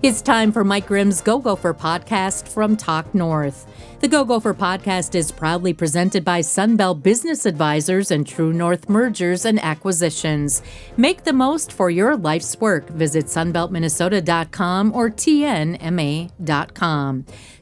It's time for Mike Grimm's Go Gopher Podcast from Talk North. The Go Gopher Podcast is proudly presented by Sunbelt Business Advisors and True North Mergers and Acquisitions. Make the most for your life's work. Visit sunbeltminnesota.com or tnma.com.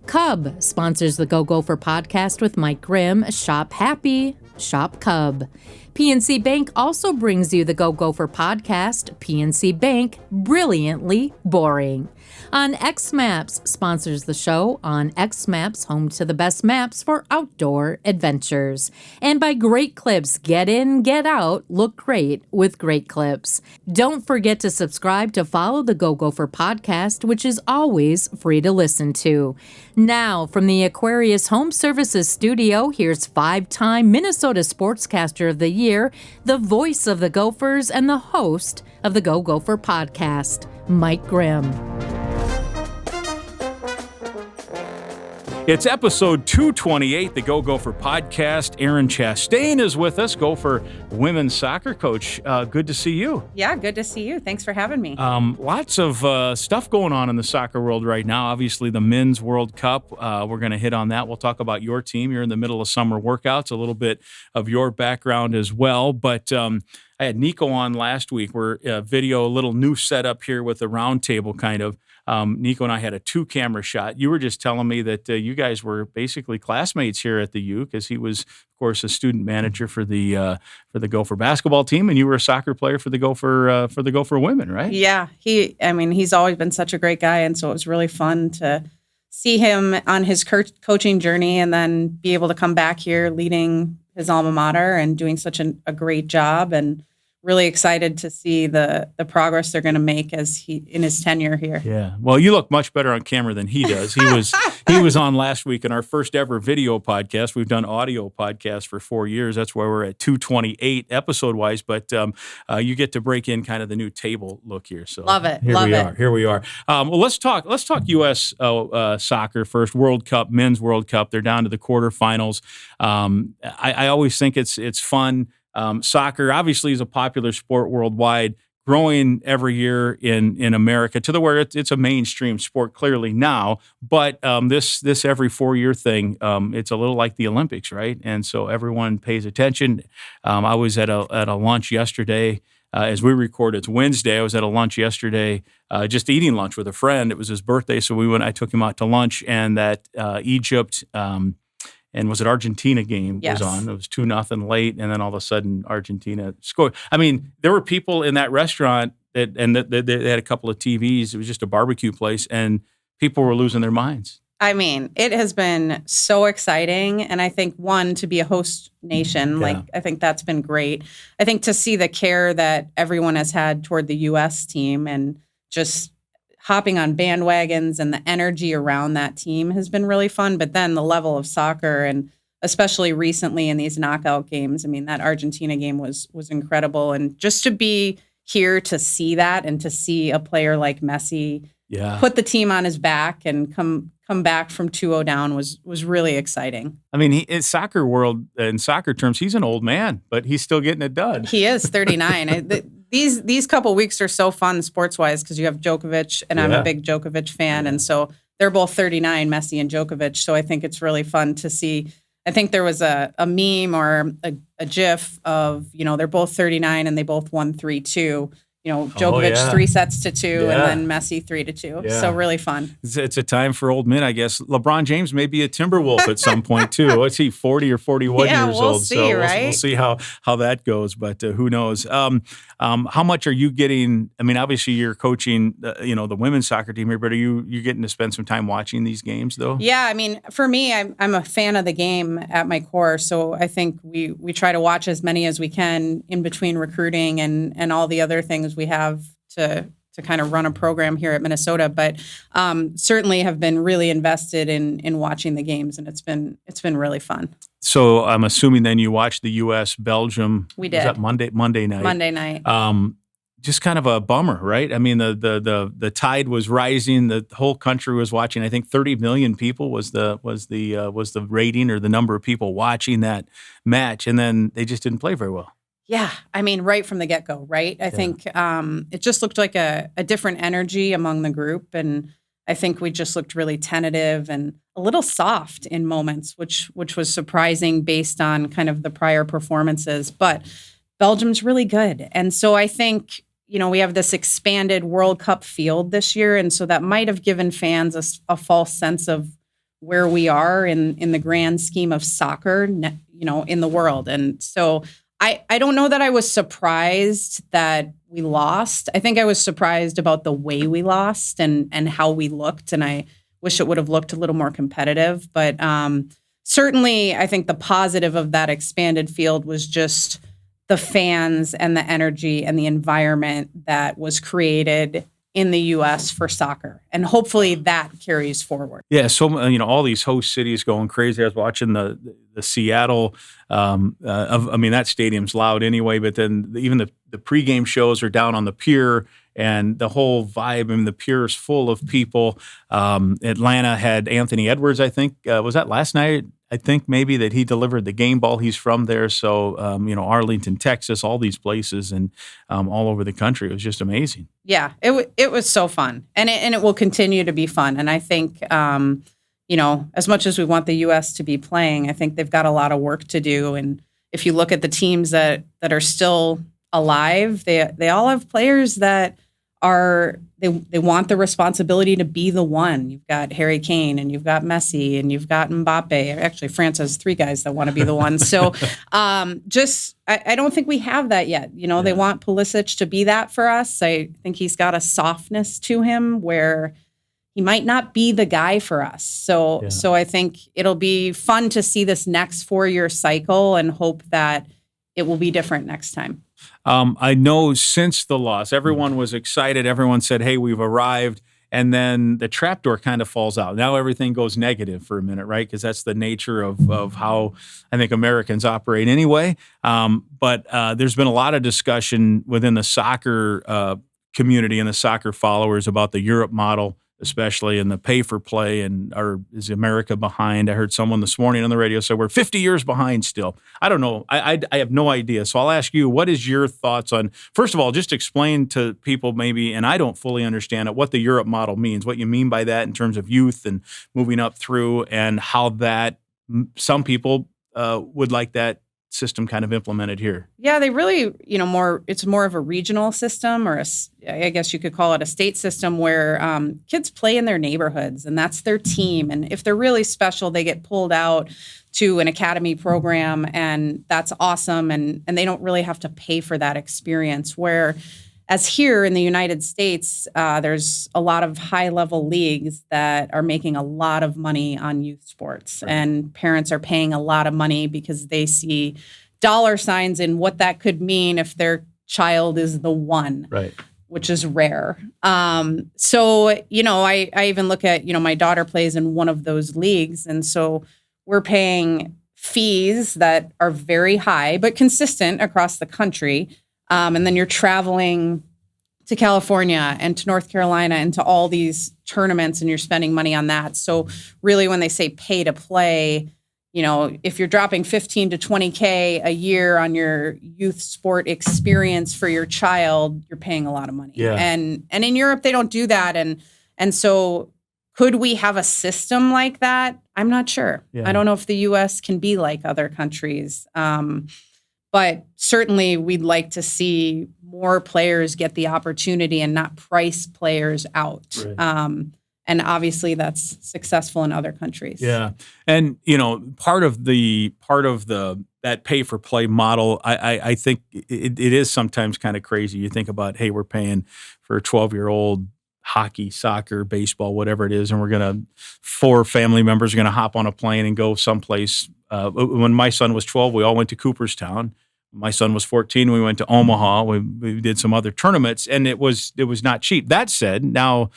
Cub sponsors the Go Gopher Podcast with Mike Grimm. Shop happy, shop Cub. PNC Bank also brings you the Go Gopher Podcast. PNC Bank, brilliantly boring. On X Maps sponsors the show. On X Maps, home to the best maps for outdoor adventures. And by Great Clips, get in, get out, look great with Great Clips. Don't forget to subscribe to follow the Go Gopher Podcast, which is always free to listen to. Now, from the Aquarius Home Services studio, here's 5-time Minnesota Sportscaster of the Year, the voice of the Gophers, and the host of the Go Gopher Podcast, Mike Grimm. It's episode 228, the Go Gopher Podcast. Erin Chastain is with us, Gopher women's soccer coach. Good to see you. Yeah, good to see you. Thanks for having me. Lots of stuff going on in the soccer world right now. Obviously, the Men's World Cup. We're going to hit on that. We'll talk about your team. You're in the middle of summer workouts, a little bit of your background as well. But I had Nico on last week. We're a little new setup here with the round table kind of. Nico and I had a 2-camera shot. You were just telling me that you guys were basically classmates here at the U because he was, of course, a student manager for the Gopher basketball team, and you were a soccer player for the Gopher women, right? Yeah, he's always been such a great guy, and so it was really fun to see him on his coaching journey, and then be able to come back here leading his alma mater and doing such a great job, and really excited to see the progress they're going to make in his tenure here. Yeah. Well, you look much better on camera than he does. He was on last week in our first ever video podcast. We've done audio podcasts for 4 years. That's why we're at 228 episode wise. But you get to break in kind of the new table look here. So love it. Here we are. Well, let's talk U.S. Soccer first. World Cup, Men's World Cup. They're down to the quarterfinals. I always think it's fun. Soccer obviously is a popular sport worldwide, growing every year in America to the where it's a mainstream sport clearly now. But this every 4-year thing, it's a little like the Olympics, right? And so everyone pays attention. I was at a lunch yesterday. As we record, it's Wednesday. I was at a lunch yesterday, just eating lunch with a friend. It was his birthday, so I took him out to lunch, and that Egypt. And was it Argentina game Yes. was on? It was 2-0 late, and then all of a sudden Argentina scored. I mean, there were people in that restaurant they had a couple of TVs. It was just a barbecue place, and people were losing their minds. I mean, it has been so exciting, and I think to be a host nation, I think that's been great. I think to see the care that everyone has had toward the U.S. team and just hopping on bandwagons and the energy around that team has been really fun. But then the level of soccer, and especially recently in these knockout games, I mean, that Argentina game was incredible. And just to be here to see that and to see a player like Messi put the team on his back and come back from 2-0 down was really exciting. I mean, in soccer world, in soccer terms, he's an old man, but he's still getting it done. He is 39. These couple weeks are so fun sports-wise because you have Djokovic, and I'm a big Djokovic fan, and so they're both 39, Messi and Djokovic, so I think it's really fun to see. I think there was a meme or a GIF of, they're both 39 and they both won 3-2. Djokovic 3 sets to 2 and then Messi 3-2. Yeah. So really fun. It's a time for old men, I guess. LeBron James may be a Timberwolf at some point too. What's he, 40 or 41 years we'll old? See, so right? We'll see how that goes, but who knows? How much are you getting? I mean, obviously you're coaching, the women's soccer team here, but are you getting to spend some time watching these games though? Yeah, I mean, for me, I'm a fan of the game at my core, so I think we try to watch as many as we can in between recruiting and all the other things we have to kind of run a program here at Minnesota, but certainly have been really invested in watching the games, and it's been really fun. So I'm assuming then you watched the U.S. Belgium. We did. Was that Monday night? Monday night. Just kind of a bummer, right? I mean, the tide was rising. The whole country was watching. I think 30 million people was the rating or the number of people watching that match, and then they just didn't play very well. Yeah, I mean, right from the get-go, right? I think it just looked like a different energy among the group, and I think we just looked really tentative and a little soft in moments, which was surprising based on kind of the prior performances. But Belgium's really good, and so I think we have this expanded World Cup field this year, and so that might have given fans a false sense of where we are in the grand scheme of soccer, in the world, and so. I don't know that I was surprised that we lost. I think I was surprised about the way we lost and how we looked, and I wish it would have looked a little more competitive. But certainly, I think the positive of that expanded field was just the fans and the energy and the environment that was created in the U.S. for soccer, and hopefully that carries forward. Yeah, so all these host cities going crazy. I was watching the Seattle. That stadium's loud anyway. But then even the pregame shows are down on the pier, and the whole vibe. The pier is full of people. Atlanta had Anthony Edwards. I think was that last night. I think maybe that he delivered the game ball. He's from there. So, Arlington, Texas, all these places and all over the country. It was just amazing. Yeah, it was so fun. And it will continue to be fun. And I think, as much as we want the U.S. to be playing, I think they've got a lot of work to do. And if you look at the teams that are still alive, they all have players that they want the responsibility to be the one. You've got Harry Kane, and you've got Messi, and you've got Mbappe. Actually, France has 3 guys that want to be the one. So I don't think we have that yet. They want Pulisic to be that for us. I think he's got a softness to him where he might not be the guy for us. So I think it'll be fun to see this next 4-year cycle and hope that it will be different next time. I know since the loss, everyone was excited. Everyone said, hey, we've arrived. And then the trapdoor kind of falls out. Now everything goes negative for a minute, right? Because that's the nature of how I think Americans operate anyway. But there's been a lot of discussion within the soccer community and the soccer followers about the Europe model, especially in the pay for play, and is America behind? I heard someone this morning on the radio say we're 50 years behind still. I don't know. I have no idea. So I'll ask you, what is your thoughts on, first of all, just explain to people maybe, and I don't fully understand it, what the Europe model means, what you mean by that in terms of youth and moving up through, and how that some people would like that system kind of implemented here. Yeah, they really, it's more of a regional system, or I guess you could call it a state system, where kids play in their neighborhoods and that's their team. And if they're really special, they get pulled out to an academy program, and that's awesome. And they don't really have to pay for that experience. Whereas here in the United States, there's a lot of high-level leagues that are making a lot of money on youth sports. Right. And parents are paying a lot of money because they see dollar signs in what that could mean if their child is the one, right, which is rare. So, I even look at, my daughter plays in one of those leagues. And so we're paying fees that are very high, but consistent across the country. And then you're traveling to California and to North Carolina and to all these tournaments, and you're spending money on that. So really, when they say pay to play, if you're dropping $15 to $20K a year on your youth sport experience for your child, you're paying a lot of money. Yeah. And in Europe, they don't do that. And so could we have a system like that? I'm not sure. Yeah. I don't know if the U.S. can be like other countries. But certainly we'd like to see more players get the opportunity and not price players out. Right. And obviously that's successful in other countries. Yeah. And, part of that pay for play model, I think it is sometimes kind of crazy. You think about, hey, we're paying for a 12-year-old hockey, soccer, baseball, whatever it is, and 4 family members are going to hop on a plane and go someplace. When my son was 12, we all went to Cooperstown. My son was 14. We went to Omaha. We did some other tournaments, and it was not cheap. That said, now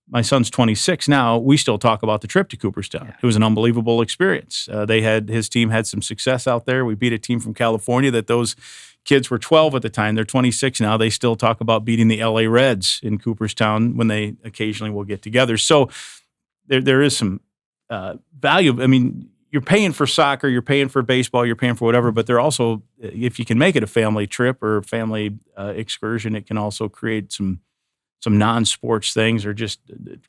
my son's 26 now. We still talk about the trip to Cooperstown. Yeah. It was an unbelievable experience. His team had some success out there. We beat a team from California that those kids were 12 at the time. They're 26 now. They still talk about beating the LA Reds in Cooperstown when they occasionally will get together. So there is some value. I mean, you're paying for soccer, you're paying for baseball, you're paying for whatever, but they're also, if you can make it a family trip or family excursion, it can also create some non-sports things or just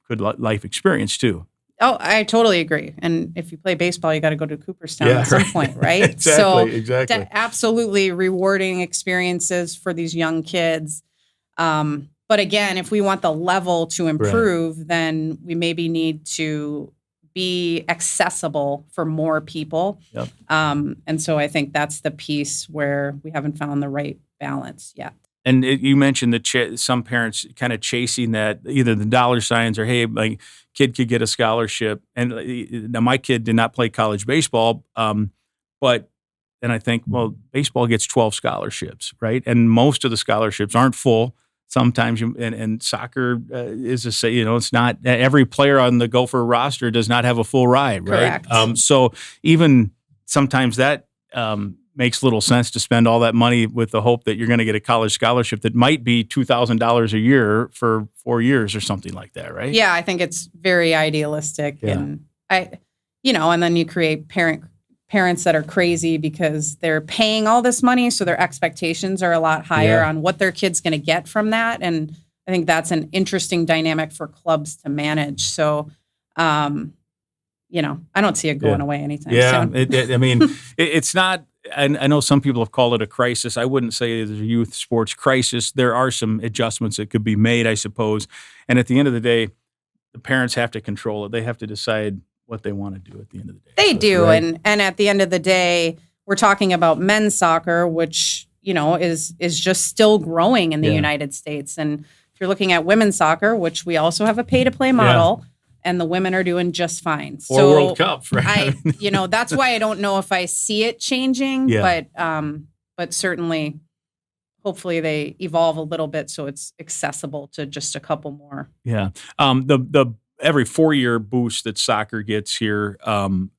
good life experience too. Oh, I totally agree. And if you play baseball, you got to go to Cooperstown at some point, right? Exactly. Absolutely rewarding experiences for these young kids. But again, if we want the level to improve, then we maybe need to be accessible for more people. Yep. And so I think that's the piece where we haven't found the right balance yet. And you mentioned some parents kind of chasing that, either the dollar signs or, hey, my kid could get a scholarship. And now my kid did not play college baseball, but then I think, well, baseball gets 12 scholarships, right? And most of the scholarships aren't full. Sometimes and soccer is it's not every player on the Gopher roster does not have a full ride, right? Correct. So even sometimes that makes little sense to spend all that money with the hope that you're going to get a college scholarship that might be $2,000 a year for 4 years or something like that, right? Yeah, I think it's very idealistic, and and then you create parents that are crazy because they're paying all this money, so their expectations are a lot higher on what their kid's going to get from that, and I think that's an interesting dynamic for clubs to manage. So, I don't see it going away anytime soon. It's not. I know some people have called it a crisis. I wouldn't say it's a youth sports crisis. There are some adjustments that could be made, I suppose. And at the end of the day, the parents have to control it. They have to decide what they want to do at the end of the day. They do. Right. And at the end of the day, we're talking about men's soccer, which, is just still growing in the United States. And if you're looking at women's soccer, which we also have a pay-to-play model, and the women are doing just fine. Or World Cup, right? That's why I don't know if I see it changing, but certainly, hopefully they evolve a little bit so it's accessible to just a couple more. Yeah. The every 4-year boost that soccer gets here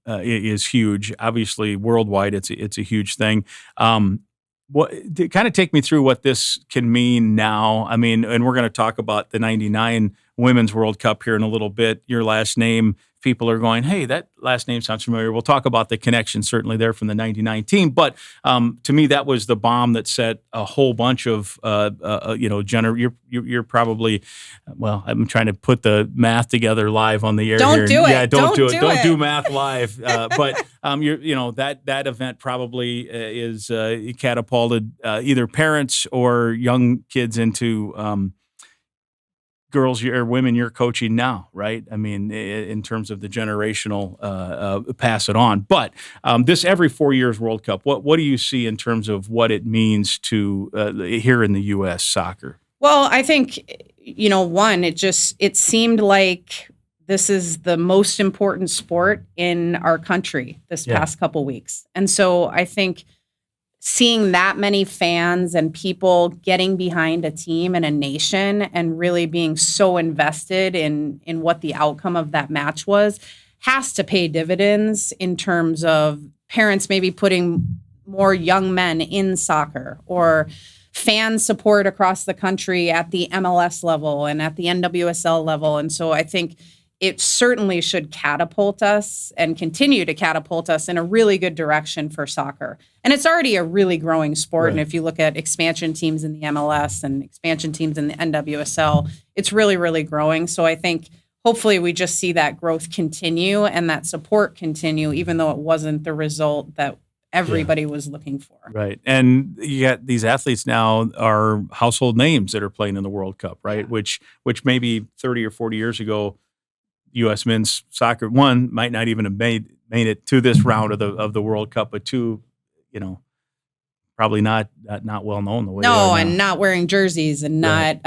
is huge. Obviously, worldwide, it's a huge thing. To kind of take me through what this can mean now. I mean, and we're going to talk about the '99 Women's World Cup here in a little bit. Your last name, people are going, hey, that last name sounds familiar. We'll talk about the connection certainly there from the '99 team. But to me, that was the bomb that set a whole bunch of, you're probably, well, I'm trying to put the math together live on the air Don't here. Do it. Yeah, don't do it. Don't it. do math live. But that event probably is catapulted either parents or young kids into girls or women you're coaching now, right? I mean, in terms of the generational pass it on. But this every 4 years World Cup, what do you see in terms of what it means to here in the U.S. soccer? Well, I think, it seemed like this is the most important sport in our country this past couple weeks. And so I think seeing that many fans and people getting behind a team and a nation and really being so invested in what the outcome of that match was has to pay dividends in terms of parents maybe putting more young men in soccer, or fan support across the country at the MLS level and at the NWSL level. And so I think it certainly should catapult us and continue to catapult us in a really good direction for soccer. And it's already a really growing sport. Right. And if you look at expansion teams in the MLS and expansion teams in the NWSL, it's really, really growing. So I think hopefully we just see that growth continue and that support continue, even though it wasn't the result that everybody was looking for. Right. And you got these athletes now are household names that are playing in the World Cup, right? Yeah. Which maybe 30 or 40 years ago, U.S. men's soccer, one, might not even have made it to this round of the World Cup, but two, probably not well known the way. No, and not wearing jerseys and not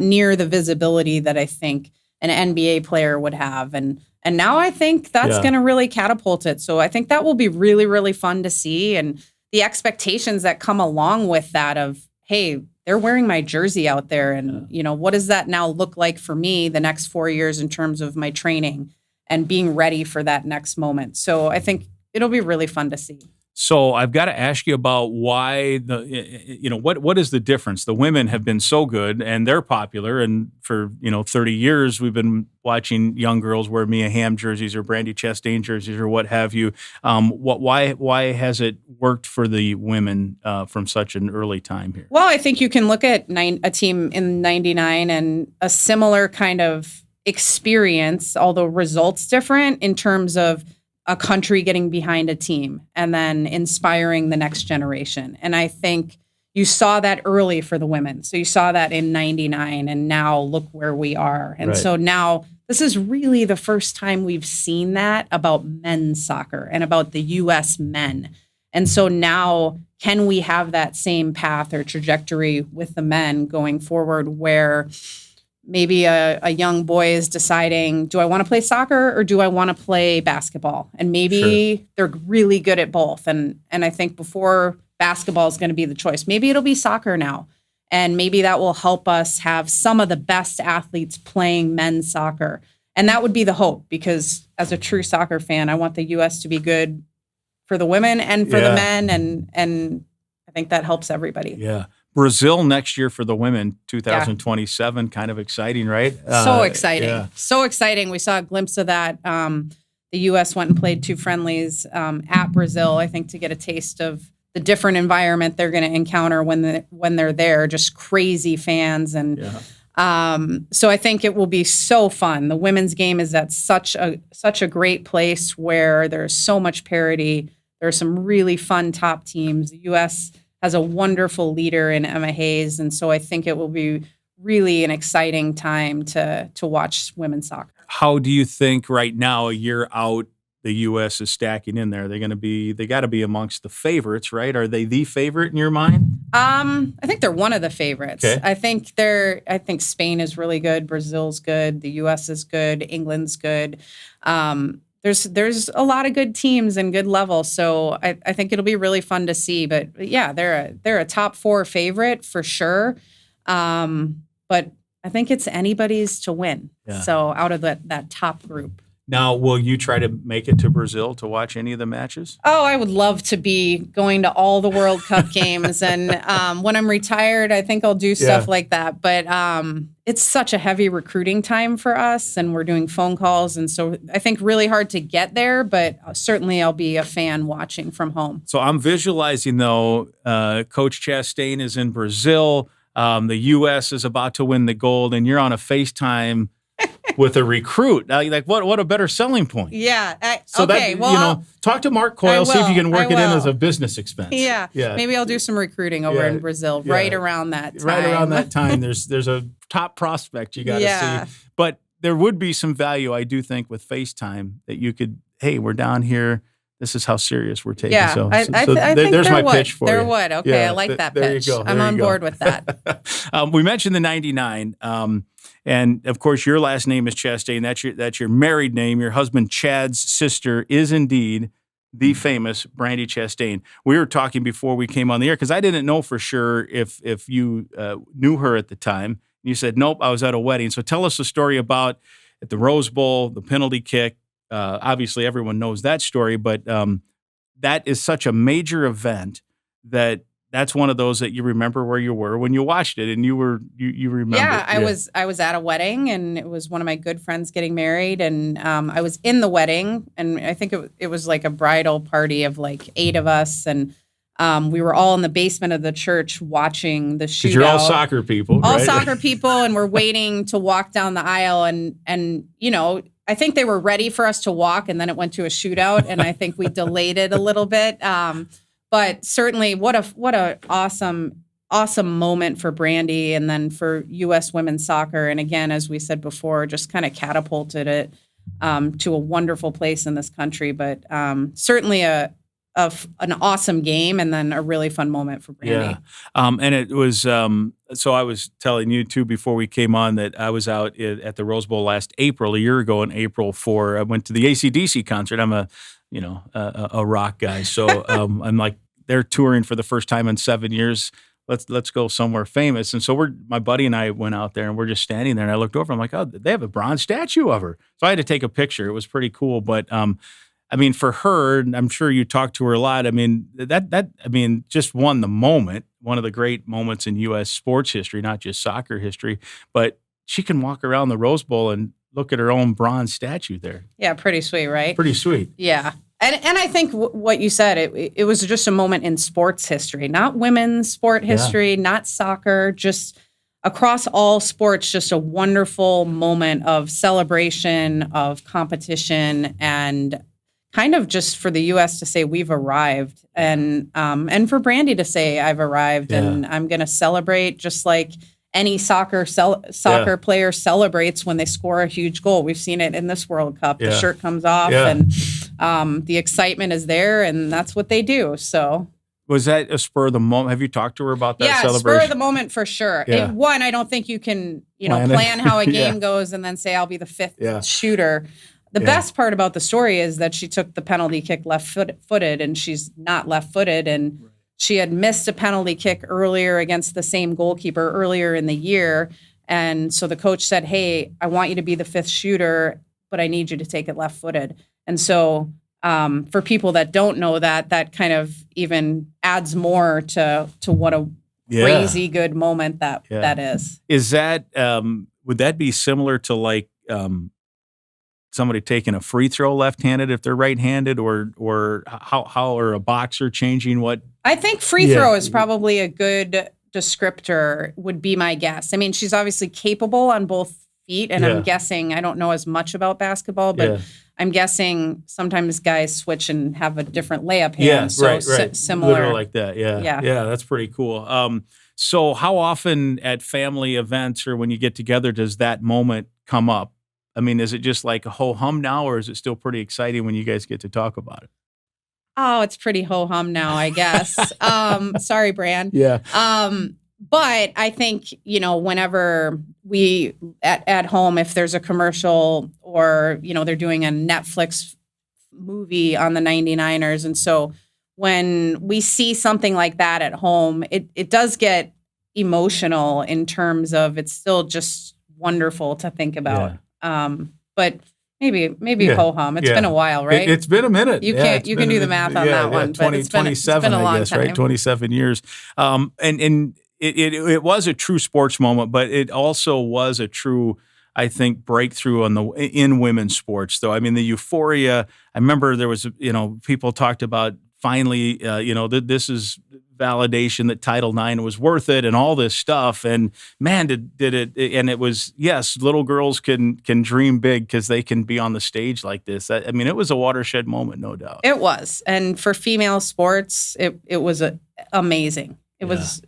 near the visibility that I think an NBA player would have. And now I think that's going to really catapult it. So I think that will be really, really fun to see. And the expectations that come along with that of, hey, they're wearing my jersey out there. And, what does that now look like for me the next 4 years in terms of my training and being ready for that next moment? So I think it'll be really fun to see. So I've got to ask you about why what is the difference? The women have been so good and they're popular, and for 30 years we've been watching young girls wear Mia Hamm jerseys or Brandy Chastain jerseys or what have you. Why has it worked for the women from such an early time here? Well, I think you can look at a team in '99 and a similar kind of experience, although results different in terms of a country getting behind a team and then inspiring the next generation. And I think you saw that early for the women. So you saw that in '99, and now look where we are. And right. So now this is really the first time we've seen that about men's soccer and about the U.S. men. And so now, can we have that same path or trajectory with the men going forward, where maybe a young boy is deciding, do I want to play soccer or do I want to play basketball? And maybe they're really good at both. And I think before basketball is going to be the choice, maybe it'll be soccer now. And maybe that will help us have some of the best athletes playing men's soccer. And that would be the hope, because as a true soccer fan, I want the U.S. to be good for the women and for the men. And I think that helps everybody. Yeah. Brazil next year for the women, 2027, kind of exciting, right? So exciting. Yeah. So exciting. We saw a glimpse of that. The U.S. went and played 2 friendlies at Brazil, I think, to get a taste of the different environment they're going to encounter when they're there. Just crazy fans. And so I think it will be so fun. The women's game is at such a great place where there's so much parity. There are some really fun top teams. The U.S. has a wonderful leader in Emma Hayes. And so I think it will be really an exciting time to watch women's soccer. How do you think right now, a year out, the U.S. is stacking in there? They got to be amongst the favorites, right? Are they the favorite in your mind? I think they're one of the favorites. Okay. I think Spain is really good. Brazil's good. The U.S. is good. England's good. There's a lot of good teams and good levels, so I think it'll be really fun to see. But yeah, they're a top 4 favorite for sure. But I think it's anybody's to win. Yeah. So out of that top group. Now, will you try to make it to Brazil to watch any of the matches? Oh, I would love to be going to all the World Cup games. And when I'm retired, I think I'll do stuff like that. But it's such a heavy recruiting time for us, and we're doing phone calls. And so I think really hard to get there, but certainly I'll be a fan watching from home. So I'm visualizing, though, Coach Chastain is in Brazil. The U.S. is about to win the gold, and you're on a FaceTime with a recruit. Like, what a better selling point. Yeah. So okay. Talk to Mark Coyle, see if you can work it in as a business expense. Yeah. Maybe I'll do some recruiting over in Brazil right around that time. Right around that time. There's a top prospect you got to see. But there would be some value, I do think, with FaceTime that you could, hey, we're down here. This is how serious we're taking. Yeah, so I think there's my pitch for you. There would. Okay, I like that pitch. I'm on board with that. We mentioned the 99. And of course, your last name is Chastain. That's your married name. Your husband Chad's sister is indeed the famous Brandy Chastain. We were talking before we came on the air because I didn't know for sure if you knew her at the time. You said, nope, I was at a wedding. So tell us a story about at the Rose Bowl, the penalty kick. Obviously, everyone knows that story, but that is such a major event that's one of those that you remember where you were when you watched it, and you remember. Yeah, I was at a wedding, and it was one of my good friends getting married, and I was in the wedding, and I think it was like a bridal party of like 8 of us, and we were all in the basement of the church watching the shootout. Because you're all soccer people, all right? soccer people, and we're waiting to walk down the aisle, and I think they were ready for us to walk, and then it went to a shootout, and I think we delayed it a little bit. But certainly, what a awesome moment for Brandy, and then for U.S. women's soccer. And again, as we said before, just kind of catapulted it to a wonderful place in this country. But certainly an awesome game, and then a really fun moment for Brandy. Yeah, and it was. So I was telling you too before we came on that I was out at the Rose Bowl last April, a year ago in April. I went to the AC/DC concert. I'm a rock guy, so I'm like, they're touring for the first time in 7 years. Let's go somewhere famous. And so my buddy and I went out there, and we're just standing there, and I looked over. I'm like, oh, they have a bronze statue of her. So I had to take a picture. It was pretty cool. But I mean, for her, and I'm sure you talked to her a lot. I mean, just one of the great moments in U.S. sports history, not just soccer history, but she can walk around the Rose Bowl and look at her own bronze statue there. Yeah, pretty sweet, right? Pretty sweet. Yeah. And I think what you said, it was just a moment in sports history, not women's sport history, not soccer, just across all sports, just a wonderful moment of celebration, of competition, and kind of just for the U.S. to say we've arrived, and for Brandy to say I've arrived, and I'm going to celebrate just like any soccer player celebrates when they score a huge goal. We've seen it in this World Cup. The shirt comes off, and the excitement is there, and that's what they do. So. Was that a spur of the moment? Have you talked to her about that celebration? Spur of the moment for sure. Yeah. I don't think you can, plan how a game goes and then say I'll be the fifth shooter. The best part about the story is that she took the penalty kick left-footed, and she's not left-footed, and she had missed a penalty kick earlier against the same goalkeeper earlier in the year, and so the coach said, "Hey, I want you to be the fifth shooter, but I need you to take it left-footed." And so for people that don't know that kind of even adds more to what a crazy good moment that is. Is that would that be similar to like somebody taking a free throw left-handed if they're right-handed, or how or a boxer changing what? I think free throw is probably a good descriptor, would be my guess. I mean, she's obviously capable on both feet, and I'm guessing, I don't know as much about basketball, but I'm guessing sometimes guys switch and have a different layup hand. Similar. Literally like that, yeah, that's pretty cool. So how often at family events or when you get together does that moment come up? I mean, is it just like a ho-hum now, or is it still pretty exciting when you guys get to talk about it? Oh, it's pretty ho-hum now, I guess. Sorry, Bran. Yeah. But I think, whenever we at home, if there's a commercial or, they're doing a Netflix movie on the 99ers. And so when we see something like that at home, it does get emotional in terms of it's still just wonderful to think about. But maybe ho-hum. It's been a while, right? It's been a minute. You can do the math on that one. 27, a long I guess, time. right? 27 years. And it was a true sports moment, but it also was a true, I think, breakthrough in women's sports. Though, I mean, the euphoria. I remember there was, people talked about finally, this is validation that Title IX was worth it and all this stuff. And man, did it. And it was, yes, little girls can dream big because they can be on the stage like this. I mean, it was a watershed moment, no doubt. It was. And for female sports, it was amazing. It was,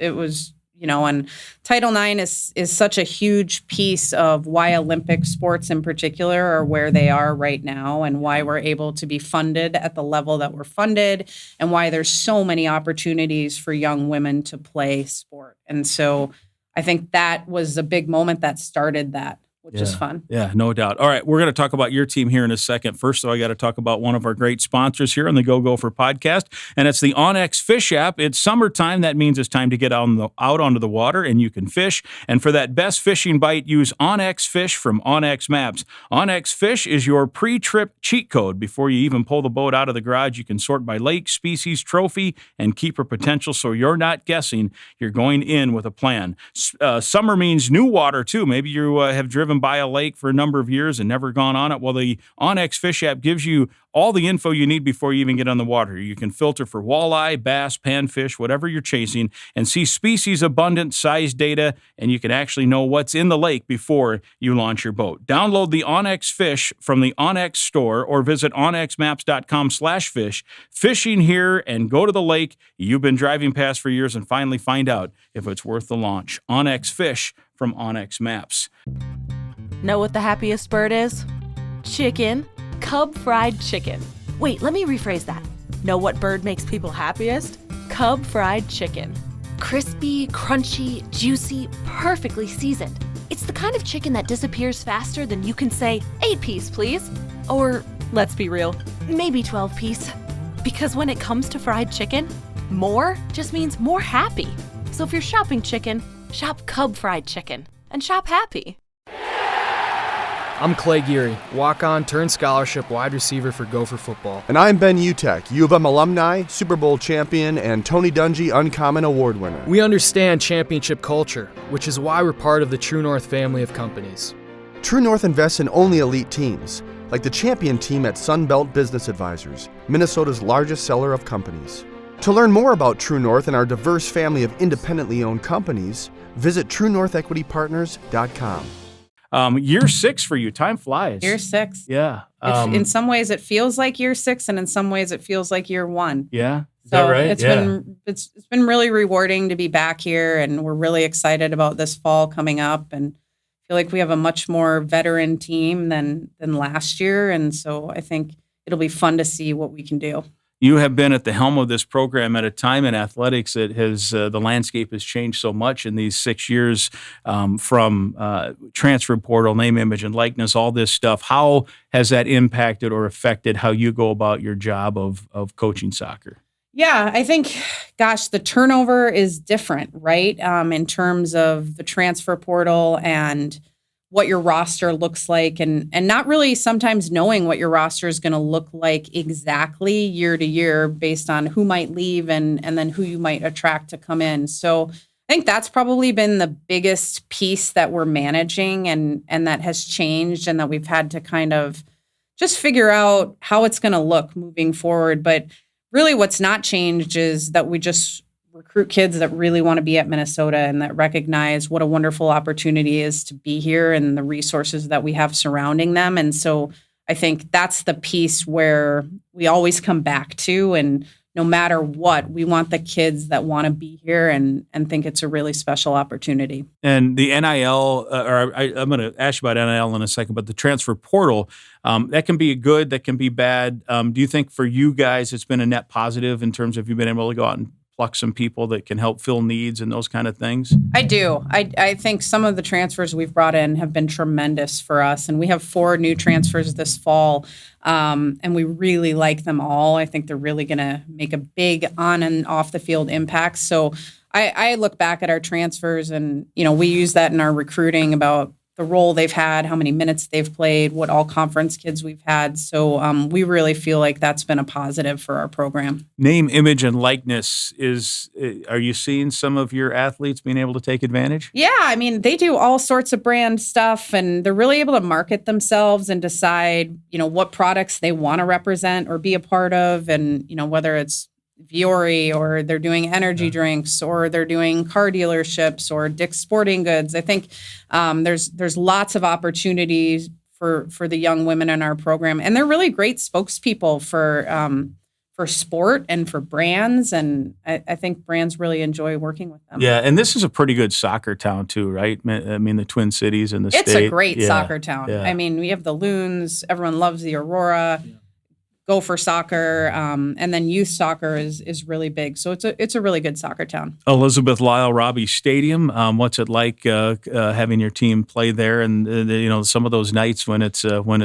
and Title IX is such a huge piece of why Olympic sports in particular are where they are right now, and why we're able to be funded at the level that we're funded, and why there's so many opportunities for young women to play sport. And so I think that was a big moment that started that, which is fun. Yeah, no doubt. All right, we're going to talk about your team here in a second. First, though, I got to talk about one of our great sponsors here on the Go Gopher podcast, and it's the onX Fish app. It's summertime. That means it's time to get out onto the water, and you can fish. And for that best fishing bite, use onX Fish from onX Maps. onX Fish is your pre-trip cheat code. Before you even pull the boat out of the garage, you can sort by lake, species, trophy, and keeper potential, so you're not guessing. You're going in with a plan. Summer means new water, too. Maybe you have driven by a lake for a number of years and never gone on it. Well, the onX Fish app gives you all the info you need before you even get on the water. You can filter for walleye, bass, panfish, whatever you're chasing, and see species abundant size data, and you can actually know what's in the lake before you launch your boat. Download the onX Fish from the onX store or visit onxmaps.com/fish. Fishing here and go to the lake you've been driving past for years and finally find out if it's worth the launch. onX Fish from onX Maps. Know what the happiest bird is? Chicken. Cub fried chicken. Wait, let me rephrase that. Know what bird makes people happiest? Cub fried chicken. Crispy, crunchy, juicy, perfectly seasoned. It's the kind of chicken that disappears faster than you can say, 8-piece, please. Or, let's be real, maybe 12-piece. Because when it comes to fried chicken, more just means more happy. So if you're shopping chicken, shop Cub fried chicken and shop happy. I'm Clay Geary, walk-on turned scholarship wide receiver for Gopher football. And I'm Ben Utek, U of M alumni, Super Bowl champion, and Tony Dungy Uncommon Award winner. We understand championship culture, which is why we're part of the True North family of companies. True North invests in only elite teams, like the champion team at Sunbelt Business Advisors, Minnesota's largest seller of companies. To learn more about True North and our diverse family of independently owned companies, visit TrueNorthEquityPartners.com. Year 6 for you. Time flies. Year 6. Yeah. In some ways, it feels like year 6, and in some ways, it feels like year 1. Yeah. Is So that right? it's been really rewarding to be back here, and we're really excited about this fall coming up, and feel like we have a much more veteran team than last year, and so I think it'll be fun to see what we can do. You have been at the helm of this program at a time in athletics that has the landscape has changed so much in these 6 years, from transfer portal, name, image, and likeness, all this stuff. How has that impacted or affected how you go about your job of coaching soccer? Yeah, I think, gosh, the turnover is different, right? In terms of the transfer portal and what your roster looks like, and not really sometimes knowing what your roster is going to look like exactly year to year based on who might leave and then who you might attract to come in. So I think that's probably been the biggest piece that we're managing and that has changed, and that we've had to kind of just figure out how it's going to look moving forward. But really what's not changed is that we just recruit kids that really want to be at Minnesota and that recognize what a wonderful opportunity is to be here and the resources that we have surrounding them. And so I think that's the piece where we always come back to, and no matter what, we want the kids that want to be here and think it's a really special opportunity. And the NIL, I'm going to ask you about NIL in a second, but the transfer portal, that can be good, that can be bad. Do you think for you guys it's been a net positive in terms of you've been able to go out and pluck some people that can help fill needs and those kind of things? I do. I think some of the transfers we've brought in have been tremendous for us. And we have 4 new transfers this fall, and we really like them all. I think they're really going to make a big on and off the field impact. So I look back at our transfers, and we use that in our recruiting about the role they've had, how many minutes they've played, what all conference kids we've had. So we really feel like that's been a positive for our program. Name, image, and likeness are you seeing some of your athletes being able to take advantage? Yeah, I mean, they do all sorts of brand stuff, and they're really able to market themselves and decide, what products they want to represent or be a part of. And, whether it's Viore, or they're doing energy drinks, or they're doing car dealerships, or Dick's Sporting Goods. I think there's lots of opportunities for the young women in our program, and they're really great spokespeople for sport and for brands, and I think brands really enjoy working with them. Yeah, and this is a pretty good soccer town too, right? I mean, the Twin Cities and the state. It's a great soccer town. Yeah. I mean, we have the Loons. Everyone loves the Aurora. Yeah. Gopher soccer, and then youth soccer is really big. So it's a really good soccer town. Elizabeth Lyle Robbie Stadium. What's it like having your team play there? And some of those nights when it's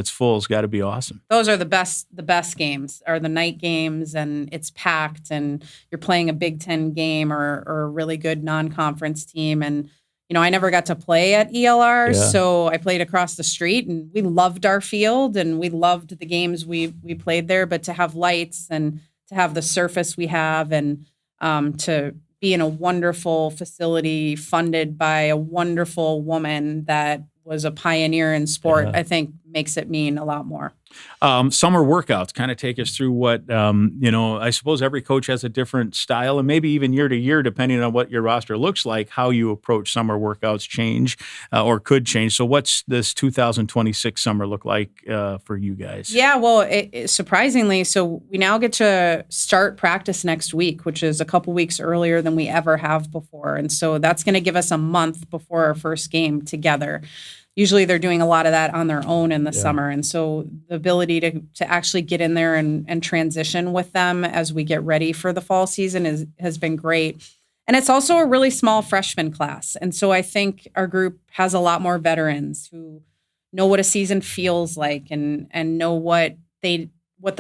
full has got to be awesome. Those are the best games, are the night games, and it's packed, and you're playing a Big Ten game or a really good non-conference team. And I never got to play at ELR, so I played across the street, and we loved our field, and we loved the games we played there. But to have lights and to have the surface we have, and to be in a wonderful facility funded by a wonderful woman that was a pioneer in sport, I think makes it mean a lot more. Summer workouts, kind of take us through what, I suppose every coach has a different style, and maybe even year to year, depending on what your roster looks like, how you approach summer workouts change or could change. So what's this 2026 summer look like for you guys? Yeah, well, surprisingly, so we now get to start practice next week, which is a couple weeks earlier than we ever have before. And so that's going to give us a month before our first game together. Usually they're doing a lot of that on their own in the summer. And so the ability to actually get in there and transition with them as we get ready for the fall season has been great. And it's also a really small freshman class. And so I think our group has a lot more veterans who know what a season feels like and know what the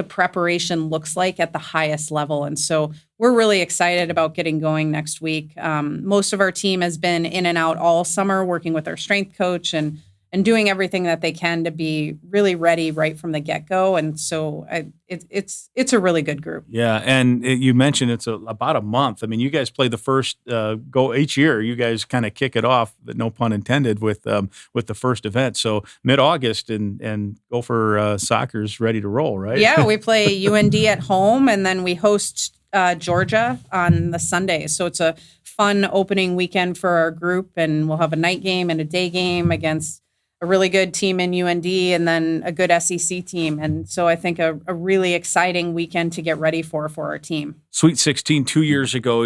preparation looks like at the highest level. And so we're really excited about getting going next week. Most of our team has been in and out all summer working with our strength coach and doing everything that they can to be really ready right from the get-go. And so it's a really good group. Yeah, and you mentioned it's about a month. I mean, you guys play the first go each year. You guys kind of kick it off, no pun intended, with the first event. So mid-August, and Gopher soccer's ready to roll, right? Yeah, we play UND at home, and then we host Georgia on the Sunday. So it's a fun opening weekend for our group, and we'll have a night game and a day game against a really good team in UND and then a good SEC team. And so I think a really exciting weekend to get ready for our team. Sweet 16 2 years ago,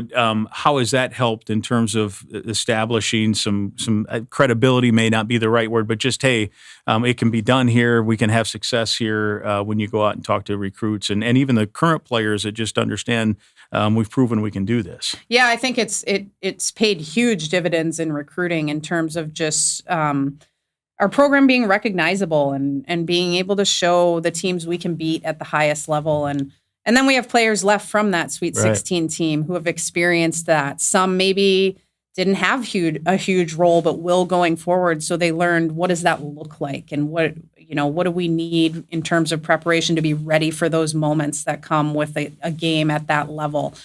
how has that helped in terms of establishing some credibility? May not be the right word, but just, hey, it can be done here. We can have success here when you go out and talk to recruits and even the current players that just understand we've proven we can do this. Yeah, I think it's paid huge dividends in recruiting in terms of just our program being recognizable and being able to show the teams we can beat at the highest level. And then we have players left from that Sweet 16 team who have experienced that. Some maybe didn't have a huge role, but will going forward. So they learned, what does that look like? And what do we need in terms of preparation to be ready for those moments that come with a game at that level?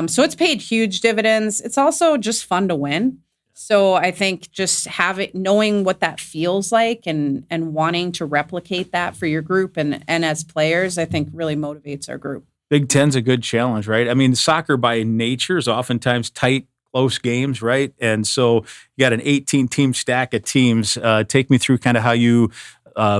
So it's paid huge dividends. It's also just fun to win. So I think just knowing what that feels like and wanting to replicate that for your group and as players, I think really motivates our group. Big Ten's a good challenge, right? I mean, soccer by nature is oftentimes tight, close games, right? And so you got an 18-team stack of teams. Take me through kind of how you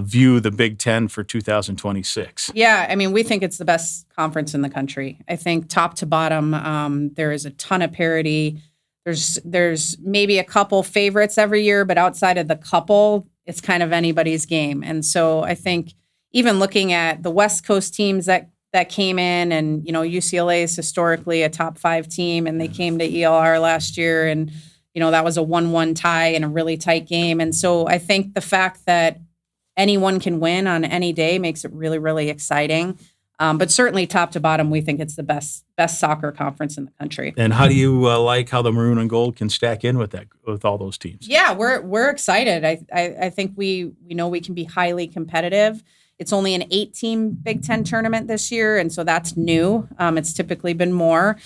view the Big Ten for 2026. Yeah, I mean, we think it's the best conference in the country. I think top to bottom, there is a ton of parity. There's maybe a couple favorites every year, but outside of the couple, it's kind of anybody's game. And so I think even looking at the West Coast teams that came in, and UCLA is historically a top 5 team, and they came to ELR last year, and that was a 1-1 tie in a really tight game. And so I think the fact that anyone can win on any day makes it really, really exciting. But certainly top to bottom, we think it's the best soccer conference in the country. And how do you like how the maroon and gold can stack in with all those teams? Yeah, we're excited. I think we know we can be highly competitive. It's only an 8-team Big Ten tournament this year, and so that's new. It's typically been more.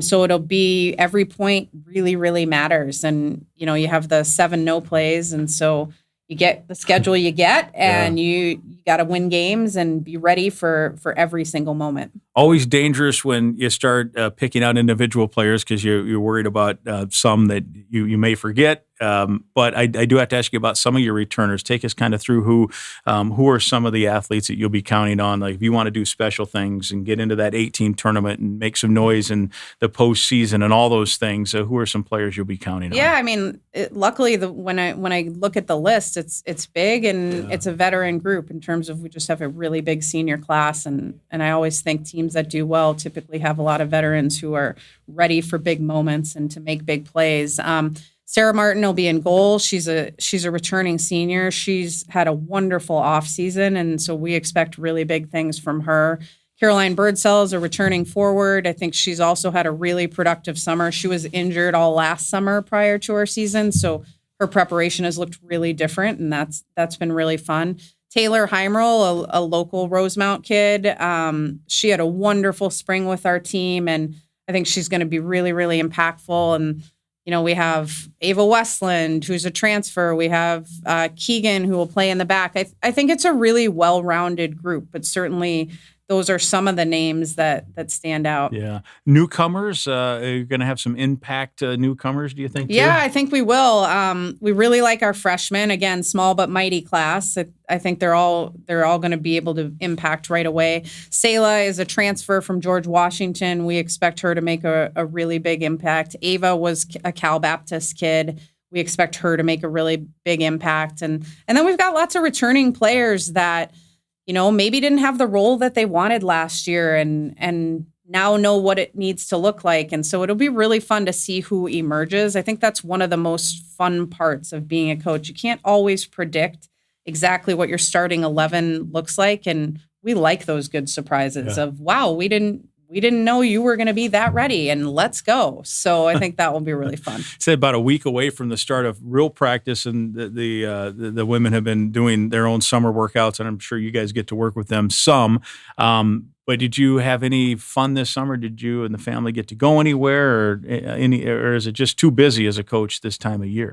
So it'll be every point really, really matters. And, you have the 7 no plays, and so you get the schedule you get, and you got to win games and be ready for every single moment. Always dangerous when you start picking out individual players because you're worried about some that you may forget. But I do have to ask you about some of your returners. Take us kind of through who are some of the athletes that you'll be counting on. Like if you want to do special things and get into that 18 tournament and make some noise in the postseason and all those things, who are some players you'll be counting on? Yeah, I mean, luckily when I look at the list, it's big and it's a veteran group in terms of we just have a really big senior class, and I always think teams that do well typically have a lot of veterans who are ready for big moments and to make big plays. Sarah Martin will be in goal. She's a returning senior. She's had a wonderful offseason, and so we expect really big things from her. Caroline Birdsell is a returning forward. I think she's also had a really productive summer. She was injured all last summer prior to her season, so her preparation has looked really different, and that's been really fun. Taylor Heimerl, a local Rosemount kid, she had a wonderful spring with our team, and I think she's going to be really, really impactful. And we have Ava Westland, who's a transfer. We have Keegan, who will play in the back. I think it's a really well-rounded group, but certainly those are some of the names that stand out. Yeah. Newcomers, are you going to have some impact newcomers, do you think, too? Yeah, I think we will. We really like our freshmen. Again, small but mighty class. I think they're all going to be able to impact right away. Selah is a transfer from George Washington. We expect her to make a really big impact. Ava was a Cal Baptist kid. We expect her to make a really big impact. And then we've got lots of returning players that maybe didn't have the role that they wanted last year and now know what it needs to look like. And so it'll be really fun to see who emerges. I think that's one of the most fun parts of being a coach. You can't always predict exactly what your starting 11 looks like. And we like those good surprises of, wow, we didn't we didn't know you were going to be that ready, and let's go. So I think that will be really fun. Said about a week away from the start of real practice, and the women have been doing their own summer workouts, and I'm sure you guys get to work with them some. But did you have any fun this summer? Did you and the family get to go anywhere, or is it just too busy as a coach this time of year?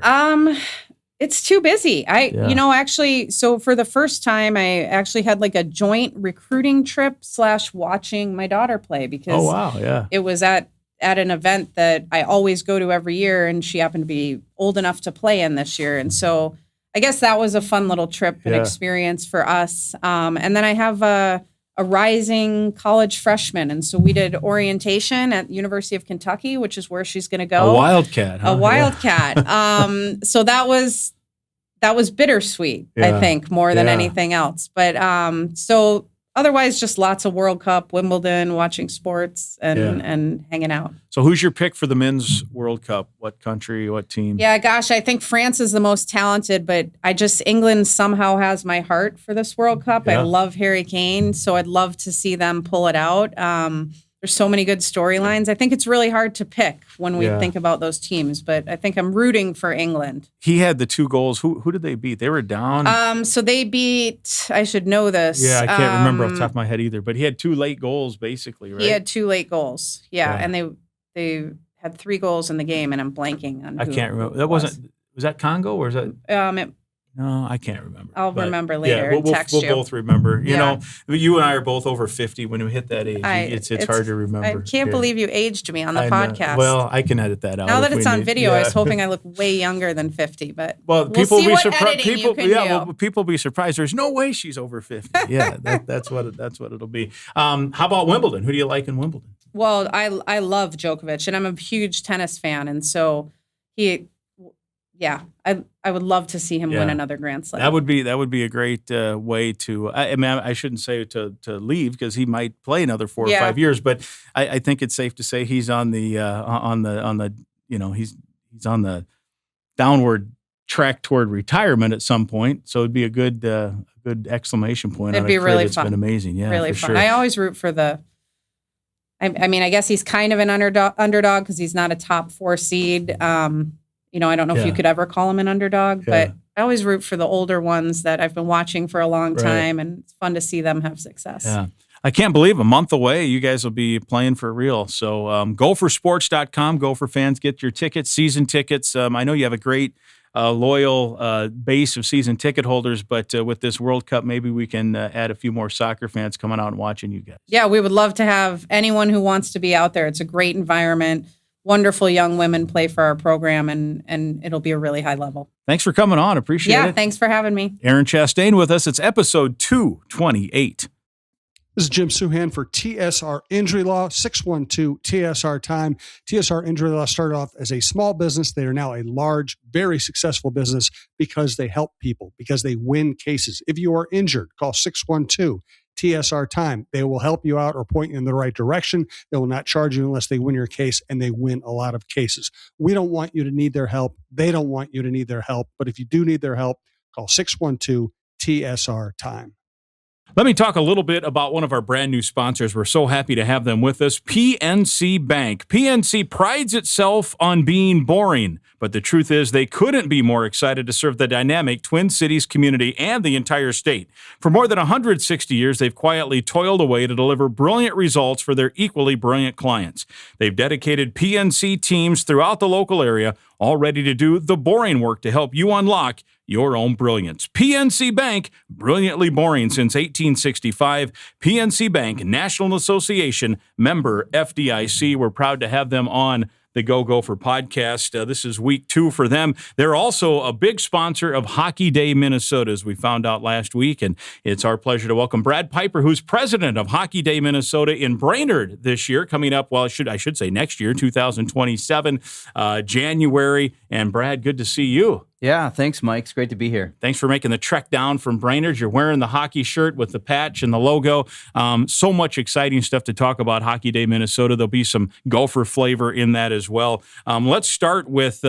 It's too busy. Actually, so for the first time, I actually had like a joint recruiting trip / watching my daughter play, because it was at an event that I always go to every year, and she happened to be old enough to play in this year. And so I guess that was a fun little trip and experience for us. And then I have a rising college freshman. And so we did orientation at University of Kentucky, which is where she's going to go. A Wildcat, huh? A Wildcat. So that was bittersweet, I think, more than anything else. But so otherwise, just lots of World Cup, Wimbledon, watching sports and hanging out. So who's your pick for the men's World Cup? What country, what team? Yeah, gosh, I think France is the most talented, but England somehow has my heart for this World Cup. Yeah. I love Harry Kane, so I'd love to see them pull it out. There's so many good storylines. I think it's really hard to pick when we think about those teams, but I think I'm rooting for England. He had the 2 goals. Who did they beat? They were down. So they beat, I should know this. Yeah, I can't remember off the top of my head either, but he had 2 late goals basically, right? He had 2 late goals. Yeah. And they had 3 goals in the game, and I'm blanking on who. I can't remember. That was that Congo, or is that? No, I can't remember. I'll remember later. We'll both remember. You know, you and I are both over 50. When we hit that age, it's hard to remember. I can't believe you aged me on the podcast. Well, I can edit that out. Now that it's on video, I was hoping I look way younger than 50, but people see be what surprised. People be surprised. There's no way she's over 50. Yeah, that's what it'll be. How about Wimbledon? Who do you like in Wimbledon? Well, I love Djokovic, and I'm a huge tennis fan, and so I would love to see him win another Grand Slam. That would be a great way to. I shouldn't say to leave, because he might play another 4 or 5 years, but I think it's safe to say he's on the he's on the downward track toward retirement at some point. So it'd be a good exclamation point. It'd be really fun. It's been amazing. Yeah, really for fun. Sure. I always root for the. I mean, I guess he's kind of an underdog because he's not a top 4 seed. I don't know if you could ever call him an underdog, but I always root for the older ones that I've been watching for a long time, and it's fun to see them have success. Yeah. I can't believe a month away, you guys will be playing for real. So gophersports.com, Gopher fans, get your tickets, season tickets. I know you have a great loyal base of season ticket holders, but with this World Cup, maybe we can add a few more soccer fans coming out and watching you guys. Yeah, we would love to have anyone who wants to be out there. It's a great environment. Wonderful young women play for our program, and it'll be a really high level. Thanks for coming on. Appreciate it. Yeah, thanks for having me. Erin Chastain with us. It's episode 228. This is Jim Suhan for TSR Injury Law, 612 TSR time. TSR Injury Law started off as a small business. They are now a large, very successful business because they help people, because they win cases. If you are injured, call 612 TSR time. They will help you out or point you in the right direction. They will not charge you unless they win your case, and they win a lot of cases. We don't want you to need their help. They don't want you to need their help. But if you do need their help, call 612 TSR time. Let me talk a little bit about one of our brand new sponsors. We're so happy to have them with us, PNC Bank. PNC prides itself on being boring, but the truth is they couldn't be more excited to serve the dynamic Twin Cities community and the entire state. For more than 160 years, they've quietly toiled away to deliver brilliant results for their equally brilliant clients. They've dedicated PNC teams throughout the local area, all ready to do the boring work to help you unlock your own brilliance. PNC Bank, brilliantly boring since 1865. PNC Bank, National Association, member FDIC. We're proud to have them on the Go Gopher podcast. This is week 2 for them. They're also a big sponsor of Hockey Day Minnesota, as we found out last week. And it's our pleasure to welcome Brad Piper, who's president of Hockey Day Minnesota in Brainerd this year, coming up, well, I should say next year, 2027, January. And Brad, good to see you. Yeah, thanks, Mike. It's great to be here. Thanks for making the trek down from Brainerd. You're wearing the hockey shirt with the patch and the logo. So much exciting stuff to talk about Hockey Day Minnesota. There'll be some Gopher flavor in that as well. Let's start with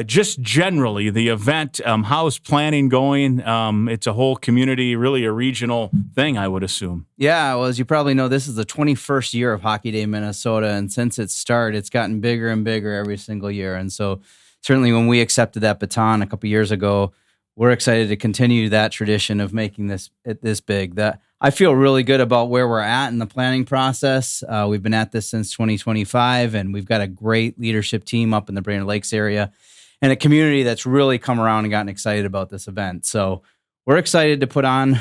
just generally the event. How's planning going? It's a whole community, really a regional thing, I would assume. Yeah, well, as you probably know, this is the 21st year of Hockey Day Minnesota, and since its start, it's gotten bigger and bigger every single year. And so certainly when we accepted that baton a couple years ago, we're excited to continue that tradition of making this big. I feel really good about where we're at in the planning process. We've been at this since 2025, and we've got a great leadership team up in the Brainerd Lakes area and a community that's really come around and gotten excited about this event. So we're excited to put on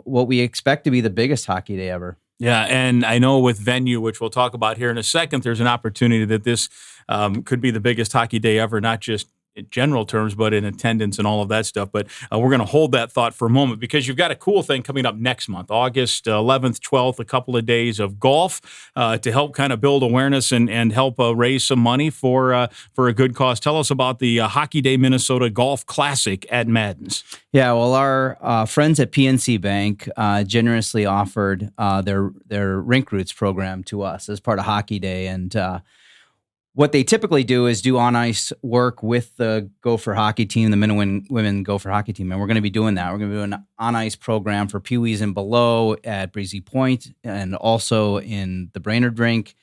what we expect to be the biggest hockey day ever. Yeah, and I know with venue, which we'll talk about here in a second, there's an opportunity that this could be the biggest hockey day ever, not just in general terms, but in attendance and all of that stuff. But we're going to hold that thought for a moment because you've got a cool thing coming up next month, August 11th, 12th, a couple of days of golf to help kind of build awareness and help raise some money for a good cause. Tell us about the Hockey Day Minnesota Golf Classic at Madden's. Yeah, well, our friends at PNC Bank generously offered their Rink Roots program to us as part of Hockey Day, and what they typically do is do on-ice work with the Gopher hockey team, the men and women Gopher hockey team, and we're going to be doing that. We're going to be doing an on-ice program for Pee-wees and below at Breezy Point and also in the Brainerd rink.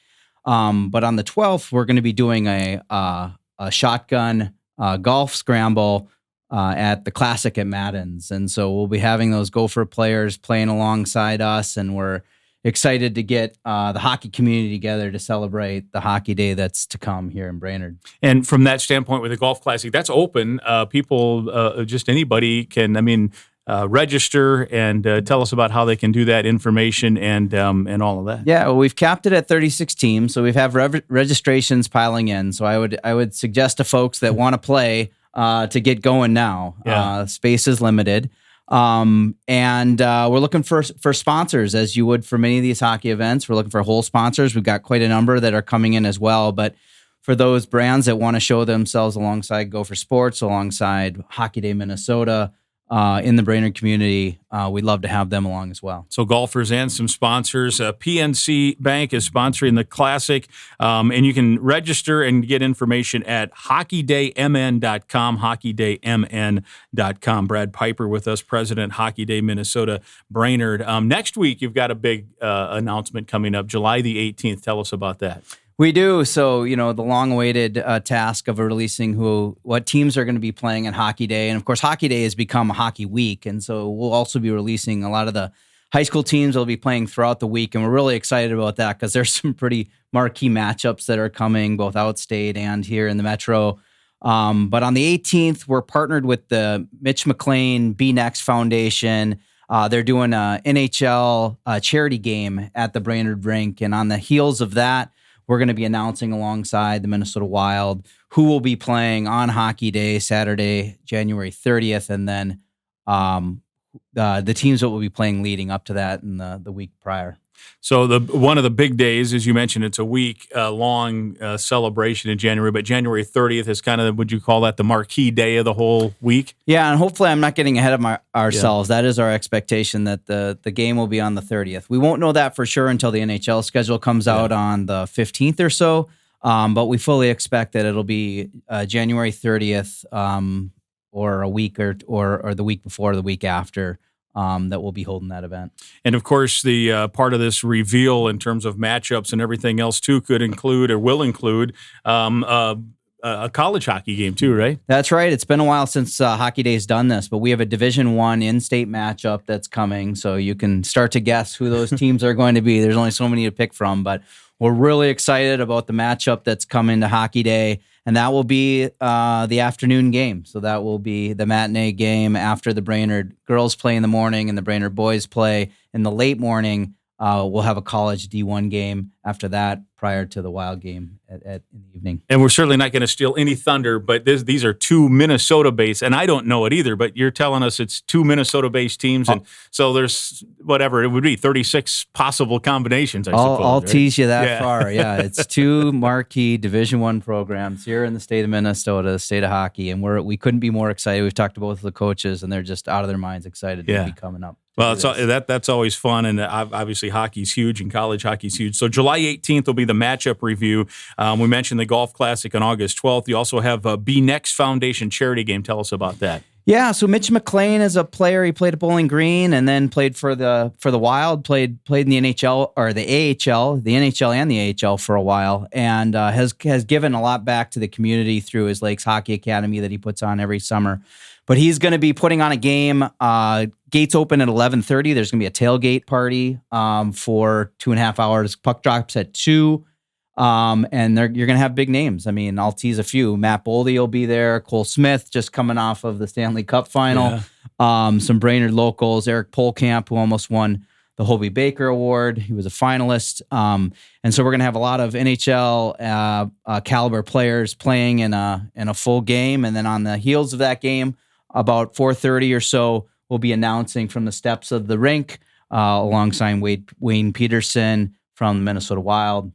But on the 12th, we're going to be doing a shotgun golf scramble at the Classic at Madden's. And so we'll be having those Gopher players playing alongside us, and we're excited to get the hockey community together to celebrate the hockey day that's to come here in Brainerd. And from that standpoint with the Golf Classic, that's open. People, just anybody can, register and tell us about how they can do that information and all of that. Yeah, well, we've capped it at 36 teams, so we have registrations piling in. So I would suggest to folks that want to play to get going now. Yeah. Space is limited. And we're looking for sponsors, as you would for many of these hockey events. We're looking for whole sponsors. We've got quite a number that are coming in as well. But for those brands that want to show themselves alongside Gopher Sports, alongside Hockey Day Minnesota, in the Brainerd community, we'd love to have them along as well. So golfers and some sponsors. PNC Bank is sponsoring the Classic, and you can register and get information at hockeydaymn.com, hockeydaymn.com. Brad Piper with us, President, Hockey Day Minnesota, Brainerd. Next week, you've got a big announcement coming up, July the 18th. Tell us about that. We do. So, the long-awaited task of releasing what teams are going to be playing at Hockey Day. And, of course, Hockey Day has become a hockey week. And so we'll also be releasing a lot of the high school teams that will be playing throughout the week. And we're really excited about that because there's some pretty marquee matchups that are coming both outstate and here in the Metro. But on the 18th, we're partnered with the Mitch McLean Be Next Foundation. They're doing a NHL charity game at the Brainerd rink. And on the heels of that, we're going to be announcing alongside the Minnesota Wild who will be playing on Hockey Day, Saturday, January 30th, and then the teams that will be playing leading up to that in the week prior. So one of the big days, as you mentioned, it's a week long celebration in January, but January 30th is kind of, would you call that the marquee day of the whole week? Yeah, and hopefully I'm not getting ahead of ourselves. Yeah. That is our expectation that the game will be on the 30th. We won't know that for sure until the NHL schedule comes out on the 15th or so, but we fully expect that it'll be January 30th or a week or the week before or the week after. That we'll be holding that event. And of course, the part of this reveal in terms of matchups and everything else too could include or will include a college hockey game too, right? That's right. It's been a while since Hockey Day's done this, but we have a Division I in-state matchup that's coming, so you can start to guess who those teams are going to be. There's only so many to pick from, but we're really excited about the matchup that's coming to Hockey Day. And that will be the afternoon game. So that will be the matinee game after the Brainerd girls play in the morning and the Brainerd boys play in the late morning. We'll have a college D1 game after that prior to the Wild game in the evening. And we're certainly not going to steal any thunder, but these are two Minnesota-based, and I don't know it either, but you're telling us it's two Minnesota-based teams, and so there's whatever, it would be 36 possible combinations, I suppose. I'll right? tease you that far. Yeah, it's two marquee Division I programs here in the state of Minnesota, the state of hockey, and we couldn't be more excited. We've talked to both of the coaches, and they're just out of their minds excited to be coming up. Well, that's always fun, and obviously hockey's huge, and college hockey's huge. So July 18th will be the matchup review. We mentioned the Golf Classic on August 12th. You also have a Be Next Foundation charity game. Tell us about that. Yeah, so Mitch McLean is a player. He played at Bowling Green and then played for the Wild. Played in the NHL or the AHL, the NHL and the AHL for a while, and has given a lot back to the community through his Lakes Hockey Academy that he puts on every summer. But he's going to be putting on a game. Gates open at 11:30. There's going to be a tailgate party for 2.5 hours. Puck drops at 2. And you're going to have big names. I mean, I'll tease a few. Matt Boldy will be there. Cole Smith, just coming off of the Stanley Cup final. Yeah. Some Brainerd locals. Eric Polkamp, who almost won the Hobie Baker Award. He was a finalist. And so we're going to have a lot of NHL caliber players playing in a full game. And then on the heels of that game, about 4:30 or so, we'll be announcing from the steps of the rink alongside Wayne Peterson from the Minnesota Wild.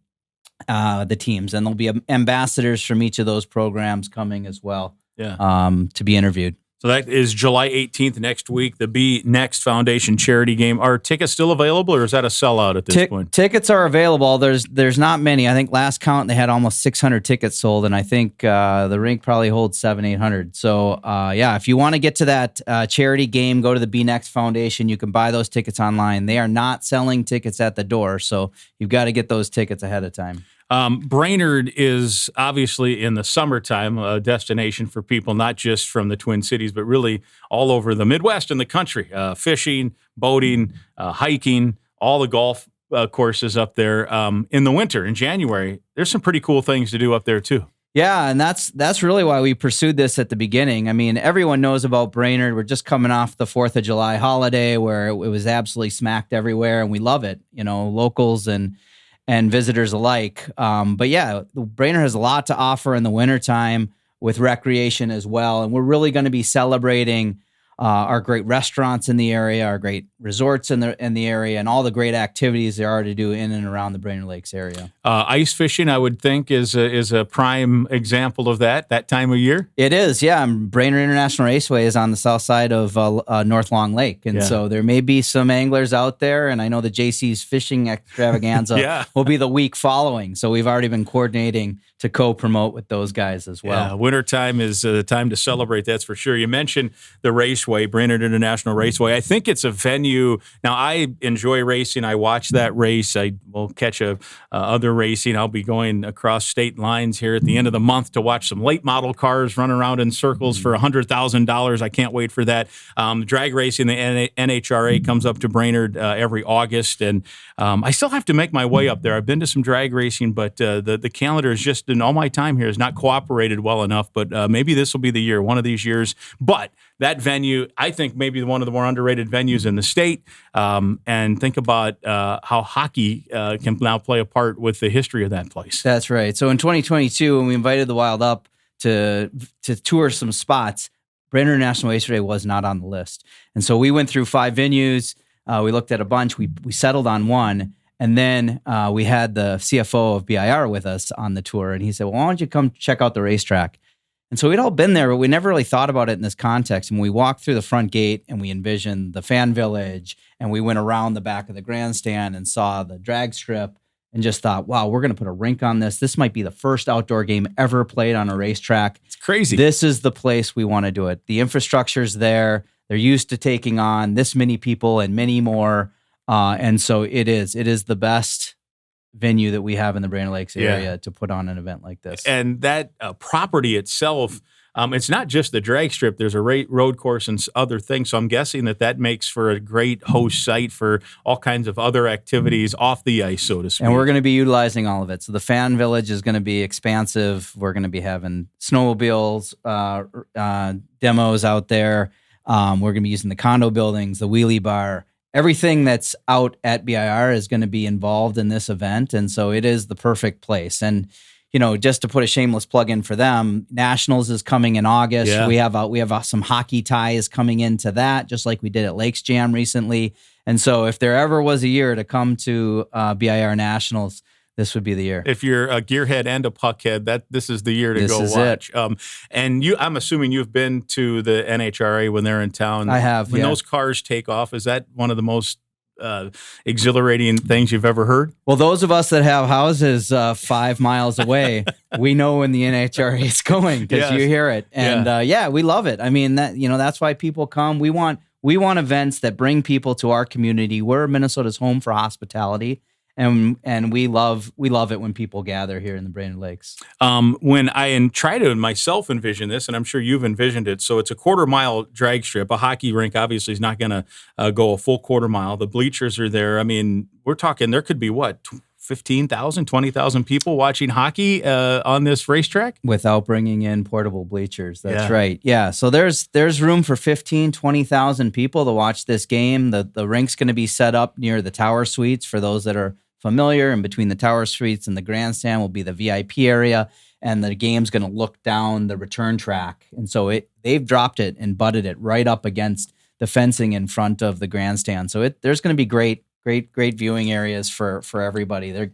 The teams, and there'll be ambassadors from each of those programs coming as well. To be interviewed. So that is July 18th next week, the Be Next Foundation charity game. Are tickets still available, or is that a sellout at this point? Tickets are available. There's not many. I think last count they had almost 600 tickets sold, and I think the rink probably holds 700-800. So if you want to get to that charity game, go to the Be Next Foundation. You can buy those tickets online. They are not selling tickets at the door, so you've got to get those tickets ahead of time. Brainerd is obviously in the summertime a destination for people, not just from the Twin Cities, but really all over the Midwest and the country. Fishing, boating, hiking, all the golf courses up there. In the winter, in January, there's some pretty cool things to do up there too. Yeah, and that's really why we pursued this at the beginning. I mean, everyone knows about Brainerd. We're just coming off the 4th of July holiday where it was absolutely smacked everywhere, and we love it, locals and visitors alike. But yeah, Brainerd has a lot to offer in the wintertime with recreation as well. And we're really going to be celebrating our great restaurants in the area, our great resorts in the area, and all the great activities there are to do in and around the Brainerd Lakes area. Ice fishing, I would think, is a prime example of that time of year. It is, yeah. Brainerd International Raceway is on the south side of North Long Lake, and so there may be some anglers out there. And I know the JC's Fishing Extravaganza will be the week following, so we've already been coordinating to co-promote with those guys as well. Yeah, wintertime is the time to celebrate, that's for sure. You mentioned the raceway, Brainerd International Raceway. I think it's a venue. Now, I enjoy racing. I watch that race. I will catch other racing. I'll be going across state lines here at the end of the month to watch some late model cars run around in circles for $100,000. I can't wait for that. Drag racing, the NHRA comes up to Brainerd every August, and I still have to make my way up there. I've been to some drag racing, but the calendar is just, in all my time here, has not cooperated well enough, but maybe this will be the year, one of these years. But that venue, I think, maybe one of the more underrated venues in the state. And think about how hockey can now play a part with the history of that place. That's right. So in 2022, when we invited the Wild up to tour some spots, Brainerd International Raceway was not on the list. And so we went through 5 venues. We looked at a bunch. We settled on one. And then we had the CFO of BIR with us on the tour, and he said, well, why don't you come check out the racetrack? And so we'd all been there, but we never really thought about it in this context. And we walked through the front gate, and we envisioned the fan village, and we went around the back of the grandstand and saw the drag strip and just thought, wow, we're going to put a rink on this. This might be the first outdoor game ever played on a racetrack. It's crazy. This is the place we want to do it. The infrastructure's there. They're used to taking on this many people and many more. And so it is the best venue that we have in the Brainerd Lakes area to put on an event like this. And that property itself, it's not just the drag strip. There's a road course and other things. So I'm guessing that makes for a great host site for all kinds of other activities off the ice, so to speak. And we're going to be utilizing all of it. So the fan village is going to be expansive. We're going to be having snowmobiles, demos out there. We're going to be using the condo buildings, the wheelie bar. Everything that's out at BIR is going to be involved in this event. And so it is the perfect place. And, just to put a shameless plug in for them, Nationals is coming in August. Yeah. We have some hockey ties coming into that, just like we did at Lakes Jam recently. And so if there ever was a year to come to BIR Nationals, this would be the year. If you're a gearhead and a puckhead, this is the year to go watch. And I'm assuming you've been to the NHRA when they're in town. I have. When those cars take off, is that one of the most exhilarating things you've ever heard? Well, those of us that have houses 5 miles away, we know when the NHRA is going because you hear it. And we love it. I mean, that's why people come. We want events that bring people to our community. We're Minnesota's home for hospitality. And we love it when people gather here in the Brainerd Lakes. When I try to myself envision this, and I'm sure you've envisioned it, so it's a 1/4-mile drag strip. A hockey rink obviously is not going to go a full 1/4 mile. The bleachers are there. I mean, we're talking there could be 15,000, 20,000 people watching hockey on this racetrack? Without bringing in portable bleachers. That's right. Yeah. So there's room for 15, 20,000 people to watch this game. The rink's going to be set up near the tower suites for those that are familiar. And between the tower suites and the grandstand will be the VIP area. And the game's going to look down the return track. And so they've dropped it and butted it right up against the fencing in front of the grandstand. So there's going to be great viewing areas for everybody. They're,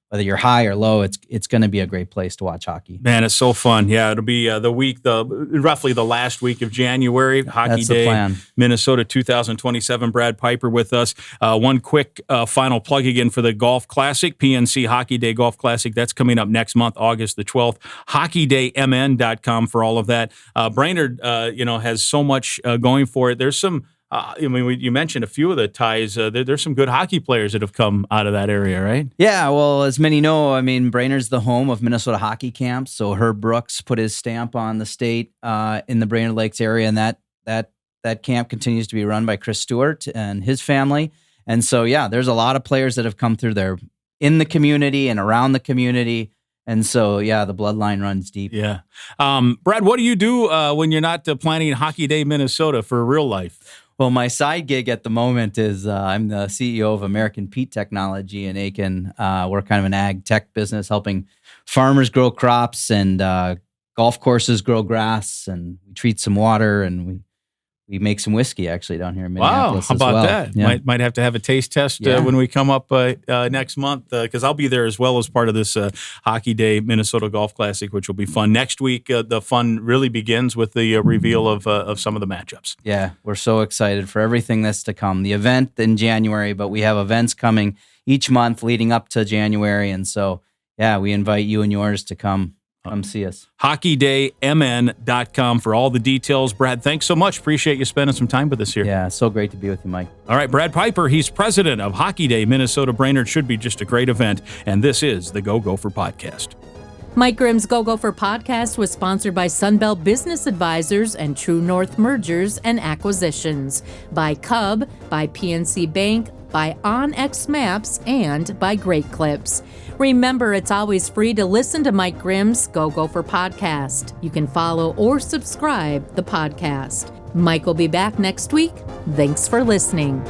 whether you're high or low, it's going to be a great place to watch hockey. Man, it's so fun. Yeah, it'll be roughly the last week of January, Hockey That's Day, the plan. Minnesota 2027. Brad Piper with us. One quick final plug again for the Golf Classic, PNC Hockey Day Golf Classic. That's coming up next month, August the 12th. HockeyDayMN.com for all of that. Brainerd, has so much going for it. There's some. You mentioned a few of the ties. There's some good hockey players that have come out of that area, right? Yeah, well, as many know, Brainerd's the home of Minnesota hockey camps. So Herb Brooks put his stamp on the state in the Brainerd Lakes area, and that camp continues to be run by Chris Stewart and his family. And so, there's a lot of players that have come through there in the community and around the community. And so, the bloodline runs deep. Yeah. Brad, what do you do when you're not planning Hockey Day Minnesota for real life? Well, my side gig at the moment is I'm the CEO of American Peat Technology in Aiken. We're kind of an ag tech business helping farmers grow crops and golf courses grow grass, and we treat some water, and we make some whiskey actually down here in Minneapolis. Wow, how about as well. that? Yeah. Might have to have a taste test when we come up next month because I'll be there as well as part of this Hockey Day Minnesota Golf Classic, which will be fun. Next week, the fun really begins with the reveal of some of the matchups. Yeah, we're so excited for everything that's to come. The event in January, but we have events coming each month leading up to January, and so we invite you and yours to come see us. HockeyDayMN.com for all the details. Brad, thanks so much. Appreciate you spending some time with us here. Yeah, so great to be with you, Mike. All right, Brad Piper, he's president of Hockey Day Minnesota. Brainerd should be just a great event, and this is the Go Gopher Podcast. Mike Grimm's Go Gopher Podcast was sponsored by Sunbelt Business Advisors and True North Mergers and Acquisitions, by Cub, by PNC Bank, by OnX Maps, and by Great Clips. Remember, it's always free to listen to Mike Grimm's Go Gopher Podcast. You can follow or subscribe the podcast. Mike will be back next week. Thanks for listening.